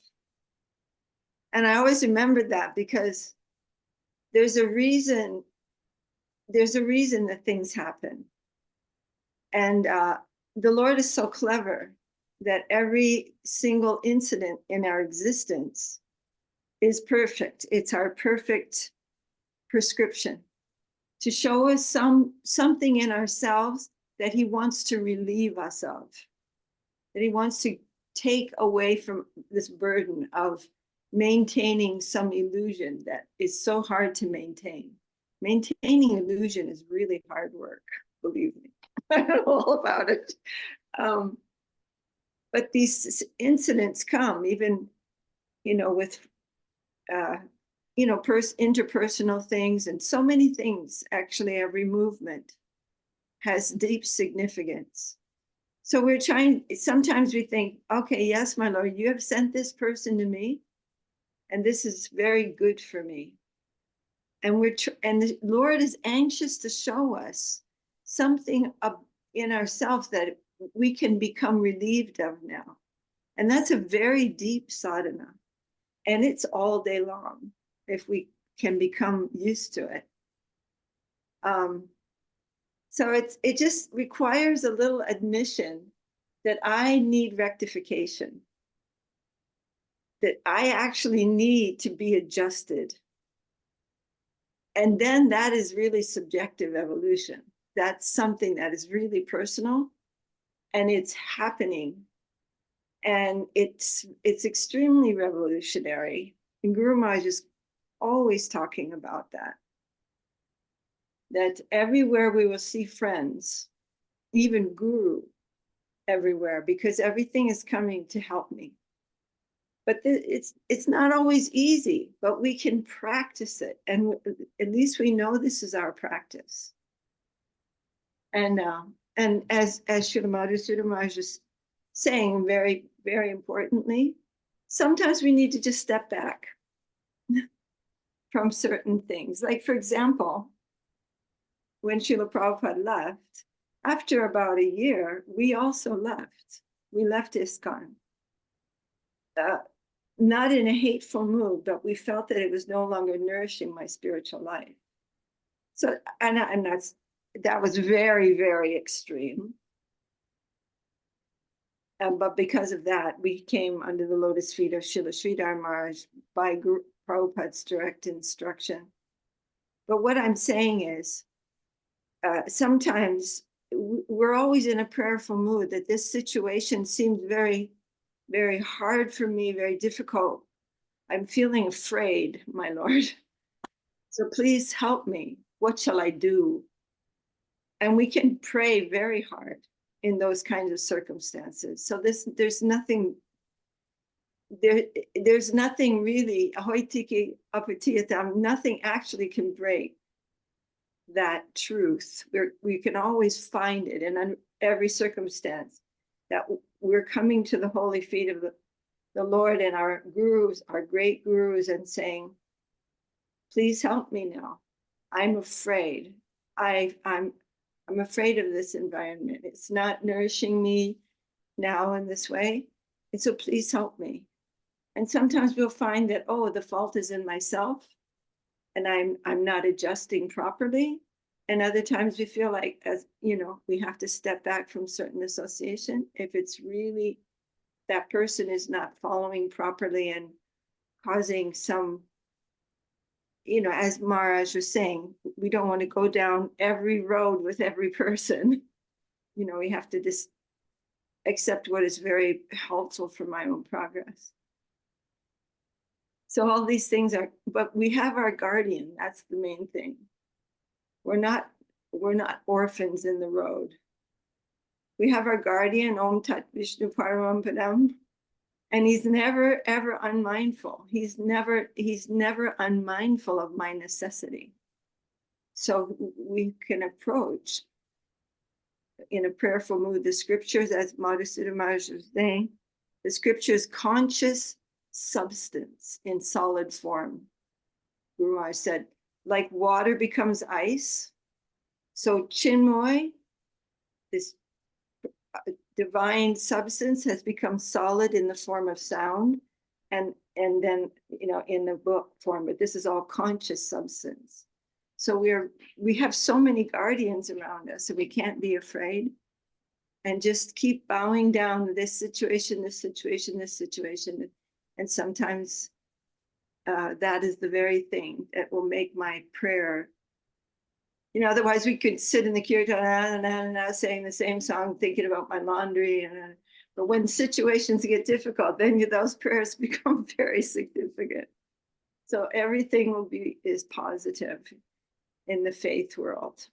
And I always remembered that because there's a reason that things happen. And the Lord is so clever that every single incident in our existence is perfect. It's our perfect prescription to show us something in ourselves that he wants to relieve us of, that he wants to take away from this burden of maintaining some illusion that is so hard to maintain. Maintaining illusion is really hard work, believe me. I know all about it. But these incidents come even, with, interpersonal things, and so many things. Actually, every movement has deep significance. So we're trying, sometimes we think, okay, yes, my Lord, you have sent this person to me, and this is very good for me. And and the Lord is anxious to show us something in ourselves that we can become relieved of now. And that's a very deep sadhana. And it's all day long if we can become used to it. So it just requires a little admission that I need rectification, that I actually need to be adjusted. And then that is really subjective evolution. That's something that is really personal, and it's happening. And it's extremely revolutionary. And Guru Maharaj is always talking about that. That everywhere we will see friends, even Guru, everywhere, because everything is coming to help me. But it's not always easy, but we can practice it. And at least we know this is our practice. And as Srila Madhusudana Maharaj is saying, very, very importantly, sometimes we need to just step back from certain things. Like, for example, when Srila Prabhupada left, after about a year, we also left. We left ISKCON. Not in a hateful mood, but we felt that it was no longer nourishing my spiritual life. So, and that was very, very extreme. But because of that, we came under the lotus feet of Srila Sridhar Maharaj by Prabhupada's direct instruction. But what I'm saying is, sometimes we're always in a prayerful mood that this situation seems very, very hard for me, very difficult. I'm feeling afraid, my Lord. So please help me. What shall I do? And we can pray very hard in those kinds of circumstances. So there's nothing really, ahoitiki apatiyatam, nothing actually can break that truth. We can always find it in every circumstance, that we're coming to the holy feet of the Lord and our gurus, our great gurus, and saying, please help me now. I'm afraid. I'm afraid of this environment. It's not nourishing me now in this way. And so please help me. And sometimes we'll find that, oh, the fault is in myself and I'm not adjusting properly. And other times we feel like, as we have to step back from certain association if it's really that person is not following properly and causing some, as Maharaj was saying, we don't want to go down every road with every person. We have to just accept what is very helpful for my own progress. So all these things but we have our guardian. That's the main thing. We're not orphans in the road. We have our guardian, Om Tat Vishnu Paramam Padam, and he's never, ever unmindful. He's never unmindful of my necessity. So we can approach in a prayerful mood the scriptures, as Madhusudana Maharaj was saying, the scriptures conscious substance in solid form. Guru Maharaj said, like water becomes ice, so Chinmoy, this divine substance has become solid in the form of sound, and then, you know, in the book form, but this is all conscious substance. So we have so many guardians around us, so we can't be afraid, and just keep bowing down this situation, this situation, this situation. And sometimes that is the very thing that will make my prayer. You know, otherwise we could sit in the kirtan saying the same song, thinking about my laundry. But when situations get difficult, then those prayers become very significant. So everything is positive in the faith world.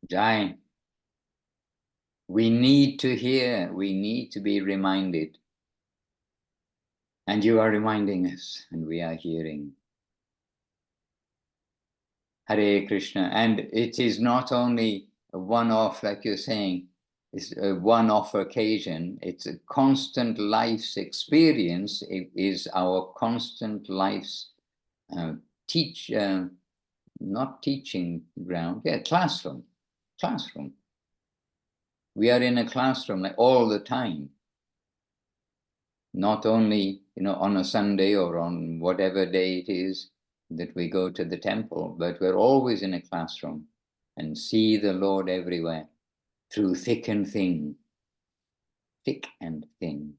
Jai. We need to hear, we need to be reminded. And you are reminding us, and we are hearing. Hare Krishna. And it is not only a one-off, like you're saying, it's a one-off occasion. It's a constant life's experience. It is our constant life's not teaching ground, yeah, classroom. We are in a classroom like all the time. Not only, you know, on a Sunday or on whatever day it is that we go to the temple, but we're always in a classroom and see the Lord everywhere through thick and thin. Thick and thin.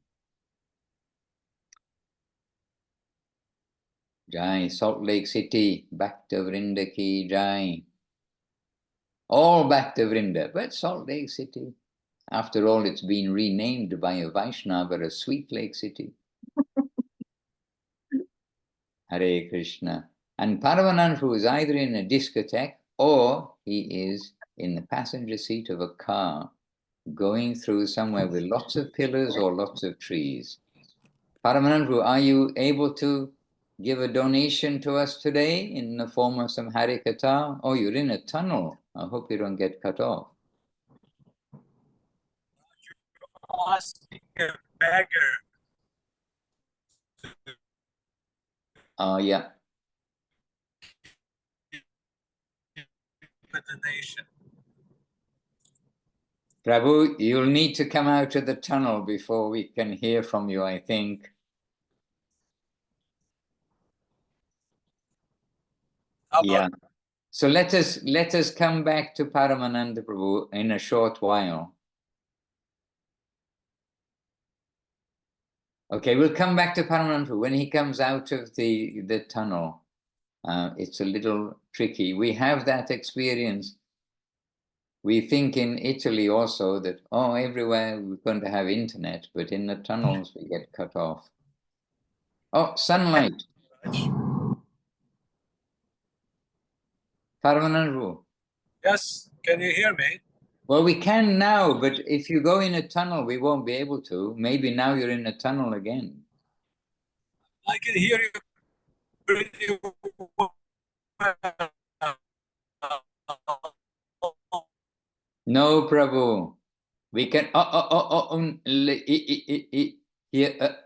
Jai, Salt Lake City, Bhakta Vrinda ki Jai. All Bhakta Vrinda, but Salt Lake City. After all, it's been renamed by a Vaishnava as Sweet Lake City. Hare Krishna. And Paramanandhu is either in a discotheque or he is in the passenger seat of a car going through somewhere with lots of pillars or lots of trees. Paramanandhu, are you able to give a donation to us today in the form of some Harikatha? Oh, you're in a tunnel. I hope you don't get cut off. Asking a beggar. Oh, yeah. The nation. Prabhu, you'll need to come out of the tunnel before we can hear from you, I think. Yeah. So let us come back to Paramananda Prabhu in a short while. Okay, we'll come back to Paramananda when he comes out of the tunnel. It's a little tricky. We have that experience. We think in Italy also that, oh, everywhere we're going to have internet, but in the tunnels we get cut off. Oh, sunlight. Paramananda. Yes, can you hear me? Well, we can now, but if you go in a tunnel, we won't be able to. Maybe now you're in a tunnel again. I can hear you pretty well. No, Prabhu. We can hear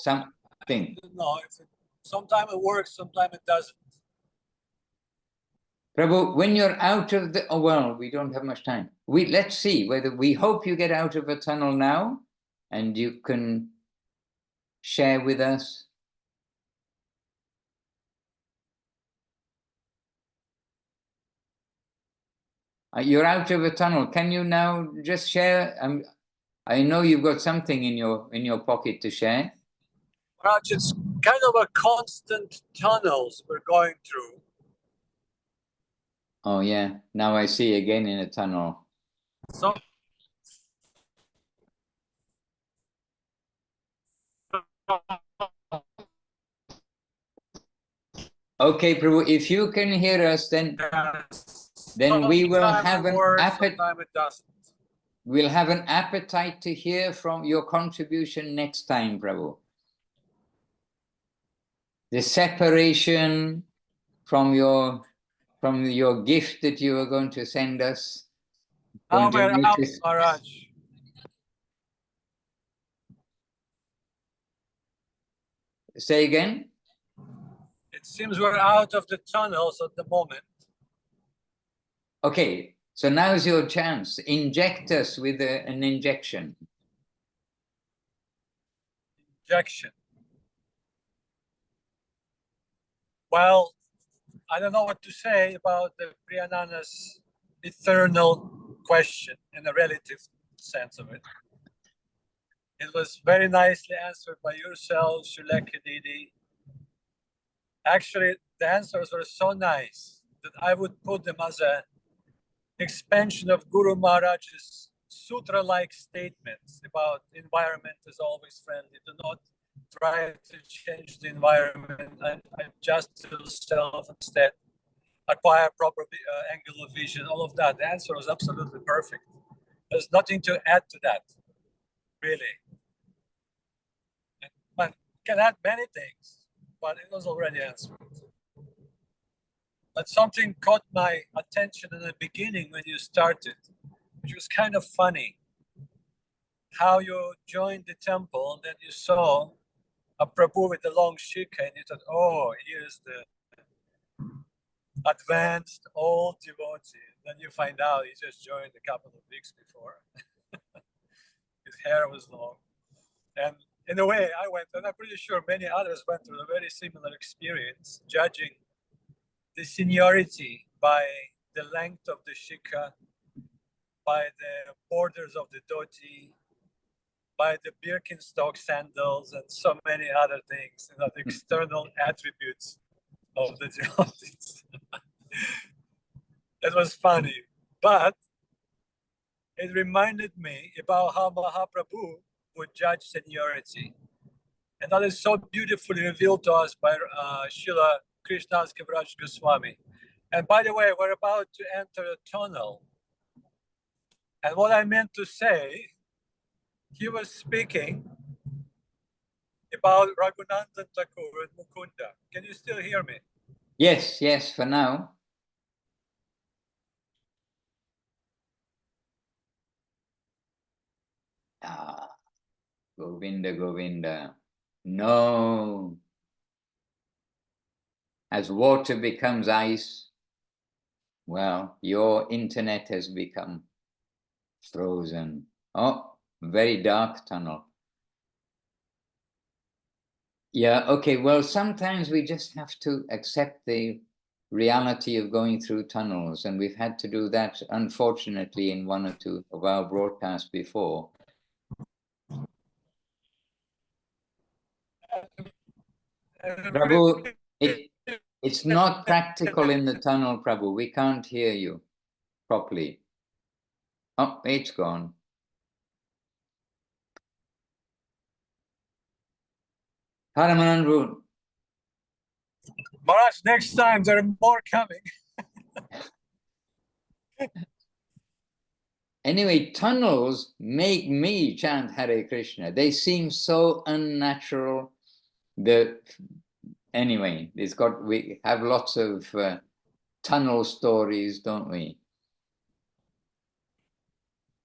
something. No, sometimes it works, sometimes it doesn't. Prabhu, when you're out of the, oh, well, we don't have much time. Let's see whether we hope you get out of a tunnel now and you can share with us. You're out of a tunnel. Can you now just share? I know you've got something in your pocket to share. Raj, it's kind of a constant tunnels we're going through. Oh yeah, now I see again in a tunnel. So Okay, Prabhu, if you can hear us, then we will have an appetite. Sometimes it doesn't. We'll have an appetite to hear from your contribution next time, Prabhu. The separation from your gift that you are going to send us. Now we're out, Maharaj. Say again? It seems we're out of the tunnels at the moment. Okay, so now's your chance. Inject us with an injection. Injection. Well, I don't know what to say about the Priyanana's eternal question in a relative sense of it. It was very nicely answered by yourself, Shuleka Didi. Actually, the answers were so nice that I would put them as an expansion of Guru Maharaj's sutra-like statements about environment is always friendly. Do not try to change the environment and adjust yourself instead. Acquire proper angle of vision, all of that. The answer was absolutely perfect. There's nothing to add to that, really. But can add many things, but it was already answered. But something caught my attention in the beginning when you started, which was kind of funny. How you joined the temple and then you saw a Prabhu with a long shikha and you thought, oh, here's the advanced old devotee. Then you find out he just joined a couple of weeks before. His hair was long. And in a way, I went, and I'm pretty sure many others went through a very similar experience, judging the seniority by the length of the shikha, by the borders of the dhoti, by the Birkenstock sandals, and so many other things, the external attributes of the devotees. It was funny, but it reminded me about how Mahaprabhu would judge seniority. And that is so beautifully revealed to us by Srila Krishnadas Kaviraj Goswami. And by the way, we're about to enter a tunnel. And what I meant to say, he was speaking about Raghunandan Thakur and Mukunda. Can you still hear me? Yes, yes, for now. Ah, Govinda, Govinda. No. As water becomes ice, well, your internet has become frozen. Oh, very dark tunnel. Yeah, okay, well, sometimes we just have to accept the reality of going through tunnels, and we've had to do that, unfortunately, in one or two of our broadcasts before. Prabhu, it's not practical in the tunnel, Prabhu. We can't hear you properly. Oh, it's gone. Paramanandru. Maharaj, next time there are more coming. Anyway, tunnels make me chant Hare Krishna. They seem so unnatural. Anyway, we have lots of tunnel stories, don't we?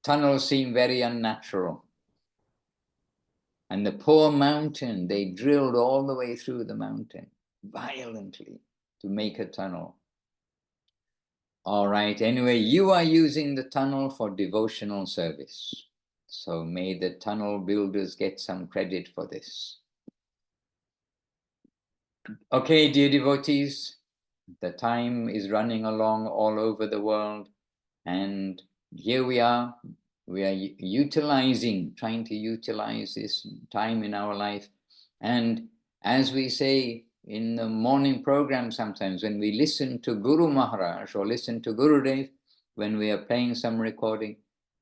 Tunnels seem very unnatural. And the poor mountain, they drilled all the way through the mountain violently to make a tunnel. All right, anyway, you are using the tunnel for devotional service. So may the tunnel builders get some credit for this. Okay, dear devotees, the time is running along all over the world. And here we are trying to utilize this time in our life. And as we say in the morning program, sometimes when we listen to Guru Maharaj or listen to Gurudev, when we are playing some recording,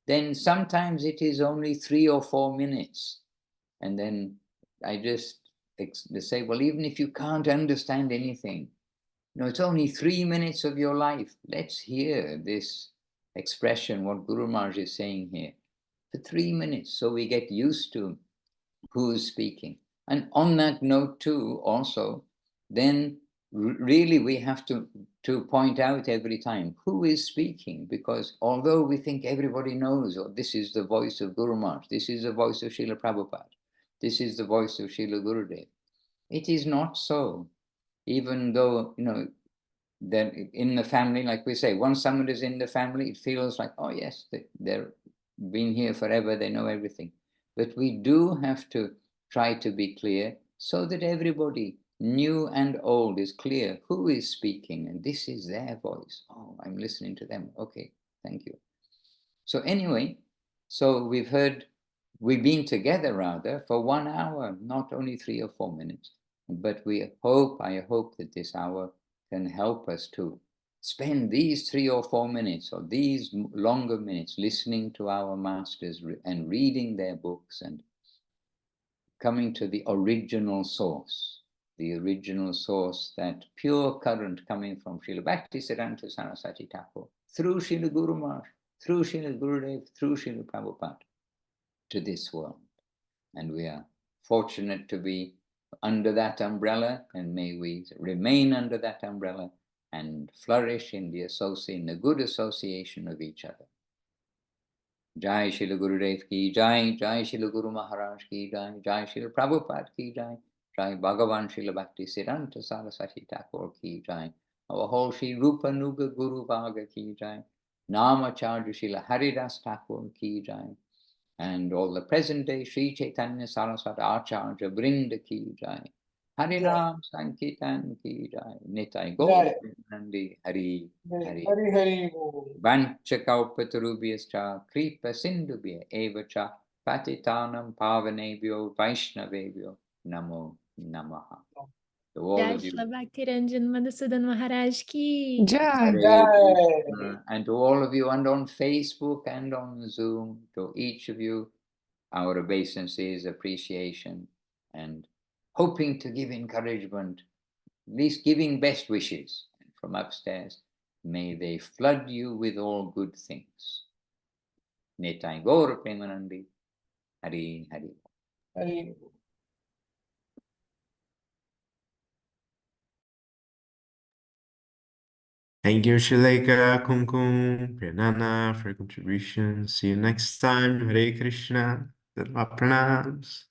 then sometimes it is only 3 or 4 minutes. And then I just say, well, even if you can't understand anything, it's only 3 minutes of your life. Let's hear this expression, what Guru Maharaj is saying here, for 3 minutes, so we get used to who's speaking. And on that note too, also, then really we have to point out every time who is speaking, because although we think everybody knows, or this is the voice of Guru Maharaj, this is the voice of Srila Prabhupada, this is the voice of Srila Gurudev, it is not so. Even though, then in the family, like we say, once someone is in the family, it feels like, oh yes, they're been here forever, they know everything. But we do have to try to be clear so that everybody, new and old, is clear who is speaking, and this is their voice. Oh, I'm listening to them. Okay, thank you. So anyway, so we've been together rather for 1 hour, not only 3 or 4 minutes. But I hope that this hour can help us to spend these 3 or 4 minutes or these longer minutes listening to our masters and reading their books and coming to the original source, that pure current coming from Srila Bhaktisiddhanta Saraswati Thakur, through Srila Guru Maharaj, through Srila Gurudev, through Srila Prabhupada to this world. And we are fortunate to be under that umbrella, and may we remain under that umbrella and flourish in the good association of each other. Jai Srila Gurudev ki Jai, Jai Srila Guru Maharaj ki Jai, Jai Srila Prabhupada ki Jai, Jai Bhagavan Srila Bhaktisiddhanta Saraswati Thakur ki Jai, our whole Sri Rupa Nuga Guru Bhaga ki Jai, Namacharya Srila Haridas Thakur ki Jai, and all the present day Sri Chaitanya Saraswati Acharya Brinda ki Jai, Harinam Sankirtan ki Jai, Nitai Gaur Nandi Hari Hari. Hari Hari Bol. Vanchakaupatarubhyascha kripa sindubhya evacha patitanam pavanebhyo vaishnavebhyo namo namaha. To all Jai of you, Shri Bhakti Ranjan Madhusudan Maharaj ki. Jai. Hare Krishna, and to all of you, and on Facebook and on Zoom, to each of you, our obeisances, appreciation, and hoping to give encouragement, at least giving best wishes from upstairs. May they flood you with all good things. Nitai Gaur Premanandi. Hari Hari. Hari. Thank you, Shileka, Kumkum, Pranana for your contribution. See you next time. Hare Krishna. Dharma pranams.